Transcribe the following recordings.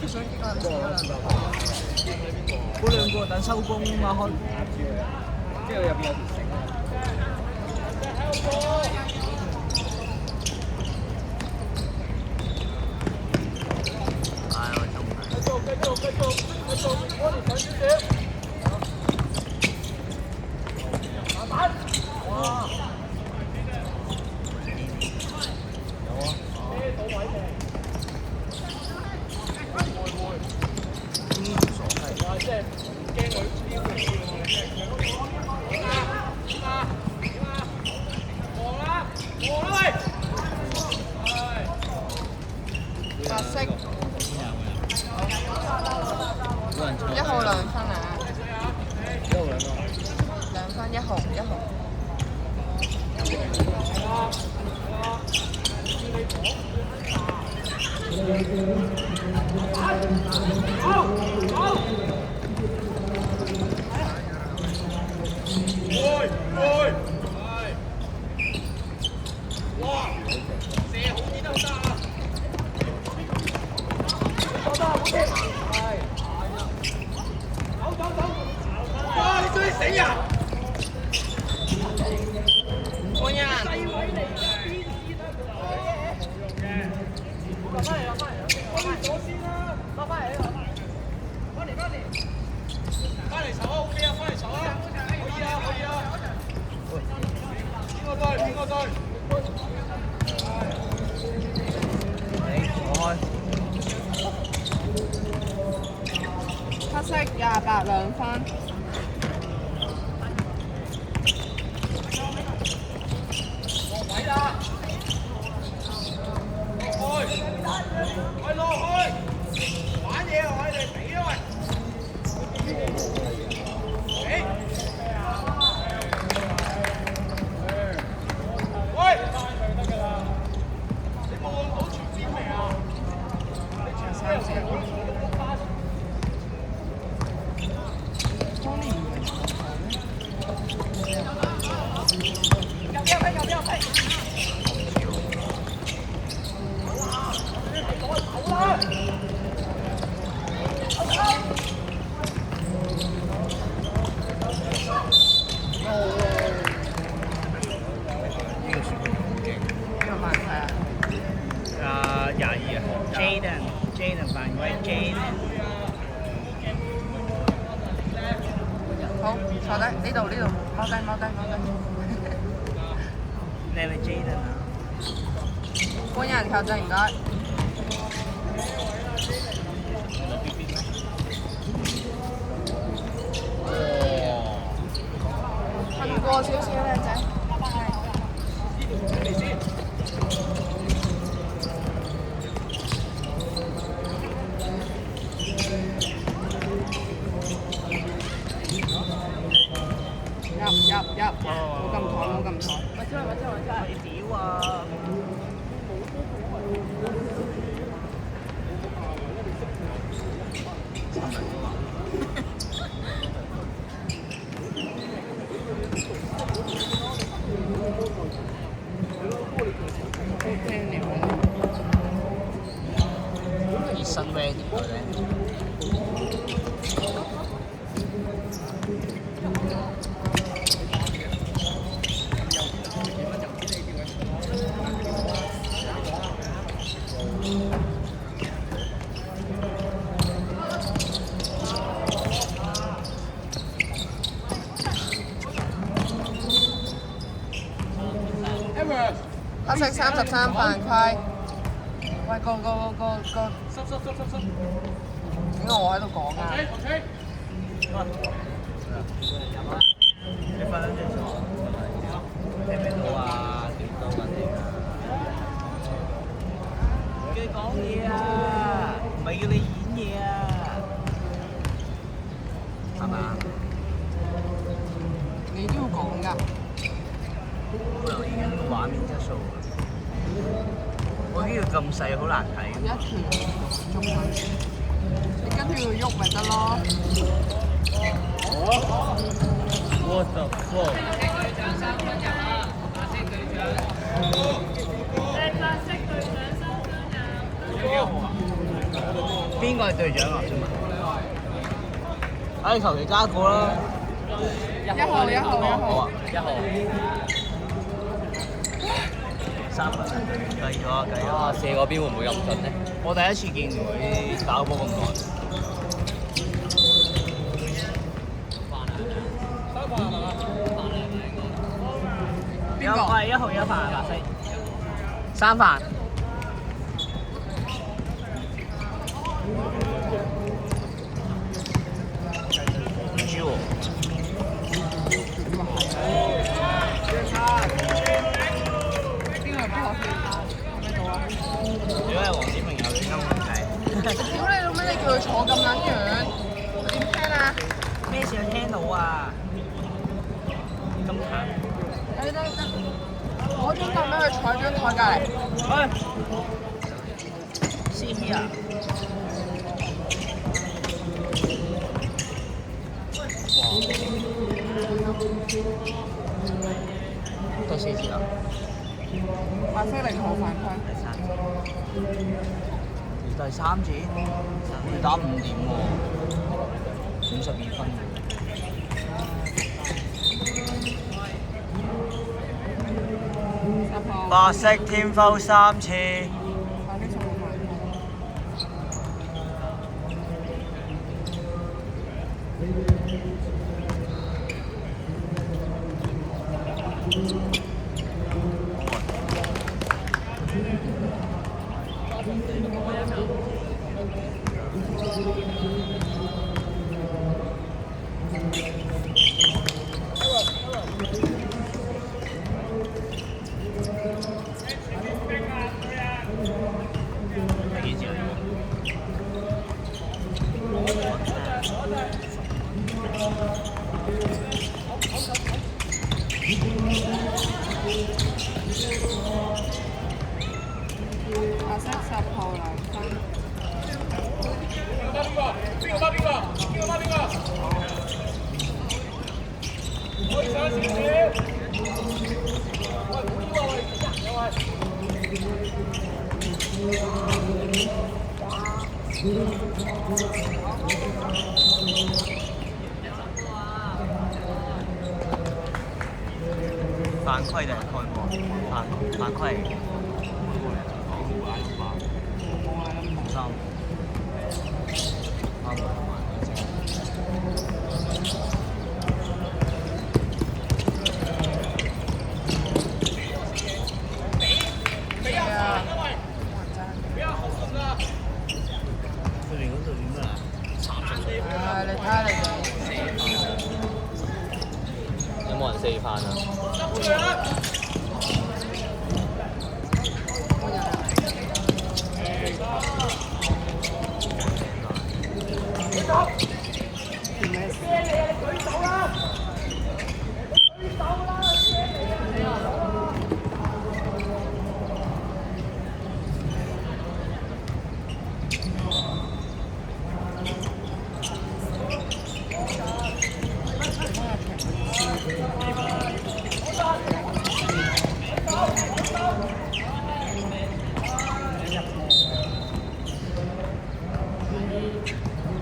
想幾個人試啦。嗰兩個等收工啊開，之後入邊有條繩。白色1號2分啊，2分1號1號。歡迎。黑色28 2分。Jaden 犯規 Jaden。好，坐低呢度，踎低。你係咪 Jaden 啊？歡迎球證，唔該。近過少少靚仔。入，冇咁台。我知。屌啊！熱身 ready 嘅咧。黑色33犯規。喂，個。點解我喺度講啊？你發緊咩數？聽唔聽到啊？點到緊你啊？叫你講嘢啊，唔係叫你演嘢啊，係嘛？你都要講㗎。我留意緊個畫面質素。我呢個咁細好難睇。一條中文，你跟住佢喐咪得咯。What the fuck？白色隊長3分啊！邊個係隊長啊？想問。唉，求其加個啦。1號。好啊，1號。3分，計咗啊，計咗啊。射嗰邊會唔會咁準咧？我第一次見佢打波咁耐。邊個？我係1號1飯白色。3飯。唔知喎。邊個係不可思議？咩到啊？如果係黃子明有你金咁計。屌你老味！你叫佢坐咁撚遠，點聽啊？咩事都聽到啊！咁行。得，攞張凳俾佢坐喺張台隔離。喂，see here。多4次啦。白色0號犯規。第3次，佢打5點喎，52分。白色天摟3次。白色10號犯規。白色10號2分。犯規定係開波？犯規。你睇下你哋。有冇人4飯啊？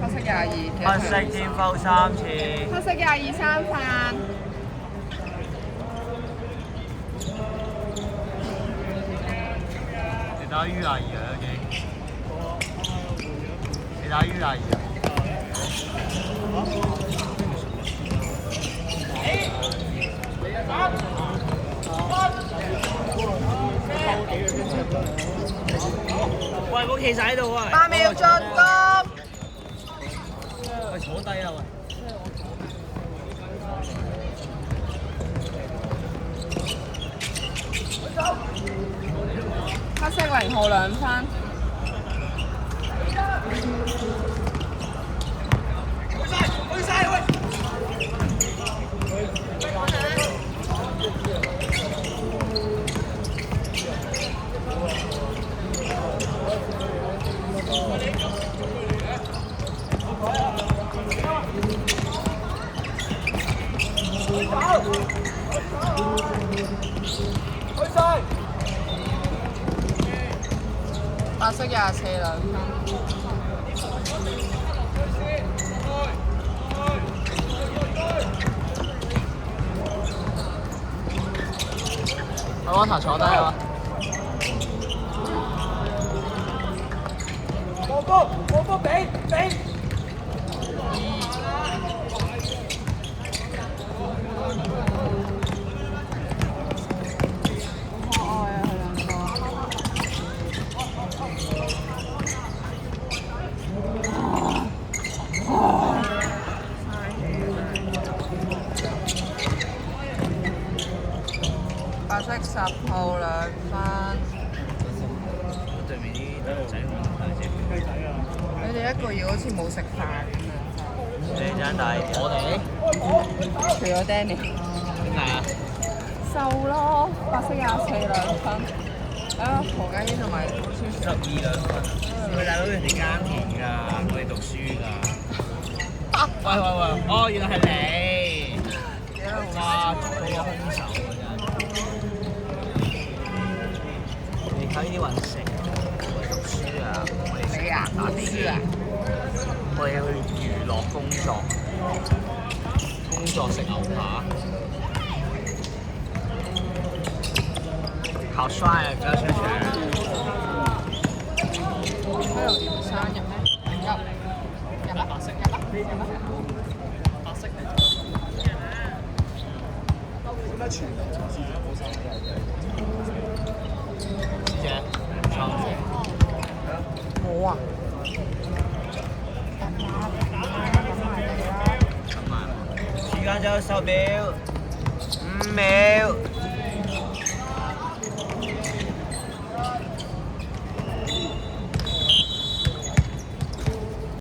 黑色22。白色天摟3次。黑色22 3飯。你打 U22啊，OK。你打 U22啊？喂，冇企晒喺度啊8秒進攻。喂，坐低啊喂！黑色0號2分。白色24 2分。Water 坐低啊！波俾！可愛啊，佢兩個。白色10號2分。對面啲男仔好大隻。佢哋一個月好似冇食飯咁樣。你爭大我哋除咗 Danny。點解啊？瘦咯，白色24 2分。啊，何家英同埋超12 2分。喂，大佬人哋耕田㗎，我哋讀書㗎。喂，哦，原來係你。哇，捉到個兇手啊！真係。你睇呢啲運勢，我哋讀書啊，我哋你啊，讀書啊？我哋去娛樂工作食牛扒。好帥啊！嗰個圈圈。喺度點生日咩？入啦！白色。白色。師姐，裝住。我啊。時間就10秒，5秒。